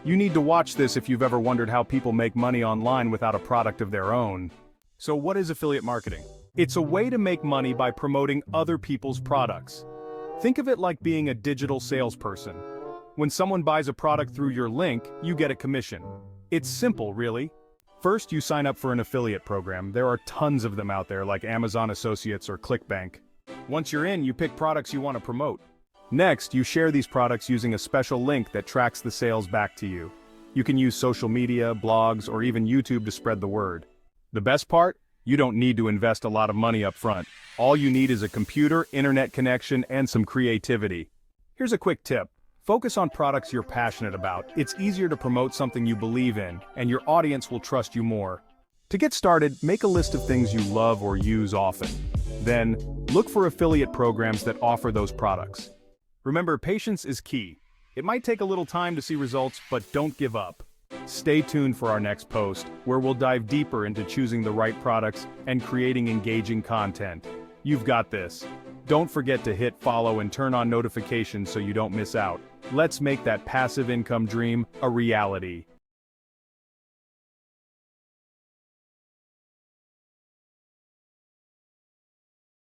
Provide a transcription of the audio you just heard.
You need to watch this if you've ever wondered how people make money online without a product of their own. So what is affiliate marketing? It's a way to make money by promoting other people's products. Think of it like being a digital salesperson. When someone buys a product through your link, you get a commission. It's simple, really. First, you sign up for an affiliate program. There are tons of them out there, like Amazon Associates or ClickBank. Once you're in, you pick products you want to promote. Next, you share these products using a special link that tracks the sales back to you. You can use social media, blogs, or even YouTube to spread the word. The best part? You don't need to invest a lot of money up front. All you need is a computer, internet connection, and some creativity. Here's a quick tip. Focus on products you're passionate about. It's easier to promote something you believe in, and your audience will trust you more. To get started, make a list of things you love or use often. Then, look for affiliate programs that offer those products. Remember, patience is key. It might take a little time to see results, but don't give up. Stay tuned for our next post, where we'll dive deeper into choosing the right products and creating engaging content. You've got this. Don't forget to hit follow and turn on notifications so you don't miss out. Let's make that passive income dream a reality.